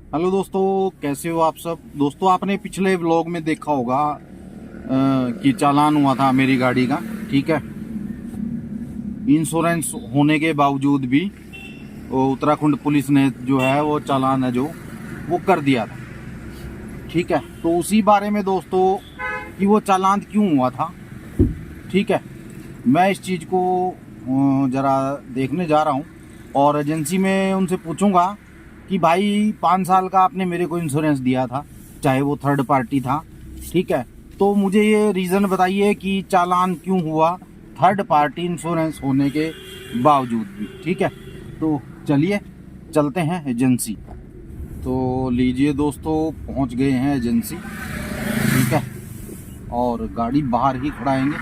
Hello दोस्तों, कैसे हो आप सब। दोस्तों, आपने पिछले व्लॉग में देखा होगा कि चालान हुआ था मेरी गाड़ी का। ठीक है, इंश्योरेंस होने के बावजूद भी वो उत्तराखंड पुलिस ने जो है वो चालान है जो वो कर दिया था। ठीक है, तो उसी बारे में दोस्तों कि वो चालान क्यों हुआ था। ठीक है, मैं इस चीज़ को ज़रा देखने जा रहा हूँ और एजेंसी में उनसे पूछूंगा कि भाई 5 साल का आपने मेरे को इंश्योरेंस दिया था, चाहे वो थर्ड पार्टी था। ठीक है, तो मुझे ये रीज़न बताइए कि चालान क्यों हुआ थर्ड पार्टी इंश्योरेंस होने के बावजूद भी। ठीक है, तो चलिए चलते हैं एजेंसी। तो लीजिए दोस्तों, पहुंच गए हैं एजेंसी। ठीक है, और गाड़ी बाहर ही खड़ाएंगे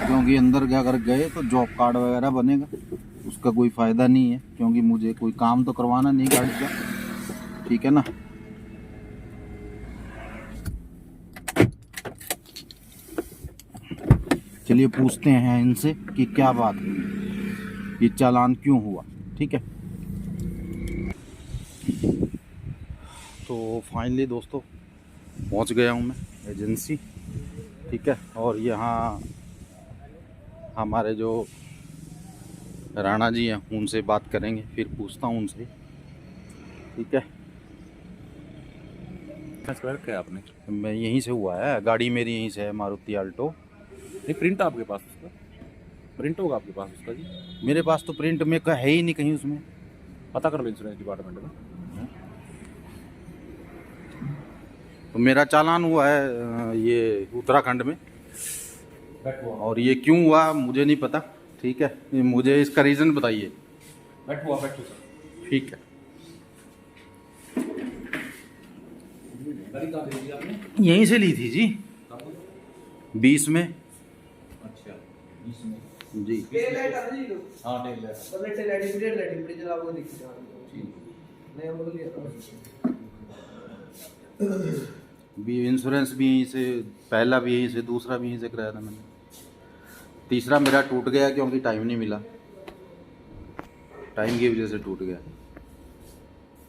क्योंकि अंदर अगर गए तो जॉब कार्ड वगैरह बनेगा, उसका कोई फ़ायदा नहीं है क्योंकि मुझे कोई काम तो करवाना नहीं गाड़ी का। ठीक है ना। चलिए पूछते हैं इनसे कि क्या बात है, ये चालान क्यों हुआ। ठीक है, तो फाइनली दोस्तों पहुंच गया हूं मैं एजेंसी। ठीक है, और यहाँ हमारे जो राणा जी हैं उनसे बात करेंगे, फिर पूछता हूँ उनसे। ठीक है, क्या आपने? मैं यहीं से हुआ है, गाड़ी मेरी यहीं से है, मारुति आल्टो। नहीं, प्रिंट आपके पास उसका? प्रिंट होगा आपके पास उसका जी? मेरे पास तो प्रिंट में का है ही नहीं कहीं उसमें। पता कर लो इंश्योरेंस डिपार्टमेंट में। तो मेरा चालान हुआ है ये उत्तराखंड में, और ये क्यों हुआ मुझे नहीं पता। ठीक है, ये मुझे इसका रीज़न बताइए। बैठो सर। ठीक है, गाड़ी कहाँ खरीदी आपने? यहीं से ली थी जी, 20 में। अच्छा, 20 में जी। टेल लाइट आ रही है। हाँ, टेल लाइट। पहले tail light immediate light immediate जला वो दिखती है। ठीक नहीं हम लोग लिया भी इंश्योरेंस भी यहीं से, पहला भी यहीं से, दूसरा भी यहीं से कराया था मैंने। तीसरा मेरा टूट गया क्योंकि टाइम नहीं मिला, टाइम की वजह से टूट गया।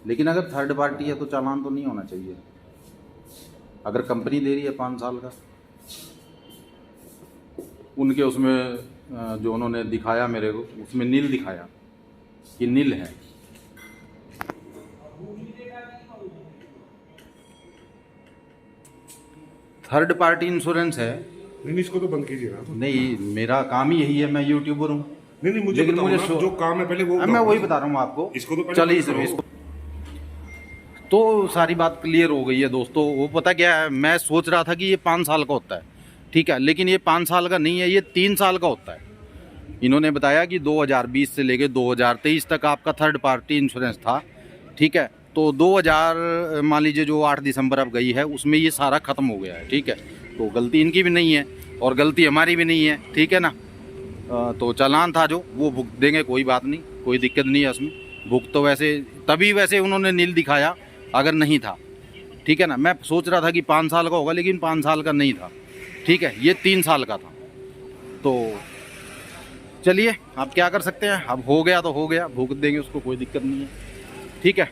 लेकिन अगर थर्ड पार्टी है तो चालान तो नहीं होना चाहिए। अगर कंपनी दे रही है 5 साल का, उनके उसमें जो उन्होंने दिखाया मेरे को, उसमें नील दिखाया कि नील है। थर्ड पार्टी इंश्योरेंस है। नहीं, इसको तो बंद कीजिए ना। नहीं, मेरा काम ही यही है, मैं यूट्यूबर हूँ। नहीं, मुझे लेकिन बताओ मुझे ना, जो काम है पहले वो मैं बताओ वही ना। बता रहा हूँ आपको। इसको तो पहले चलिए बताओ। सर, इसको तो सारी बात क्लियर हो गई है दोस्तों। वो पता क्या है, मैं सोच रहा था कि ये 5 साल का होता है। ठीक है, लेकिन ये 5 साल का नहीं है, ये 3 साल का होता है। इन्होंने बताया कि 2020 से लेकर 2023 तक आपका थर्ड पार्टी इंश्योरेंस था। ठीक है, तो 2000 मान लीजिए जो 8 दिसंबर अब गई है उसमें ये सारा ख़त्म हो गया है। ठीक है, तो गलती इनकी भी नहीं है और गलती हमारी भी नहीं है। ठीक है ना। तो चालान था जो वो भुगत देंगे, कोई बात नहीं, कोई दिक्कत नहीं है उसमें। भुगत तो वैसे तभी वैसे उन्होंने नील दिखाया अगर नहीं था। ठीक है ना, मैं सोच रहा था कि 5 साल का होगा लेकिन 5 साल का नहीं था। ठीक है, ये 3 साल का था। तो चलिए, आप क्या कर सकते हैं, अब हो गया तो हो गया, भुगत देंगे उसको, कोई दिक्कत नहीं है। ठीक है।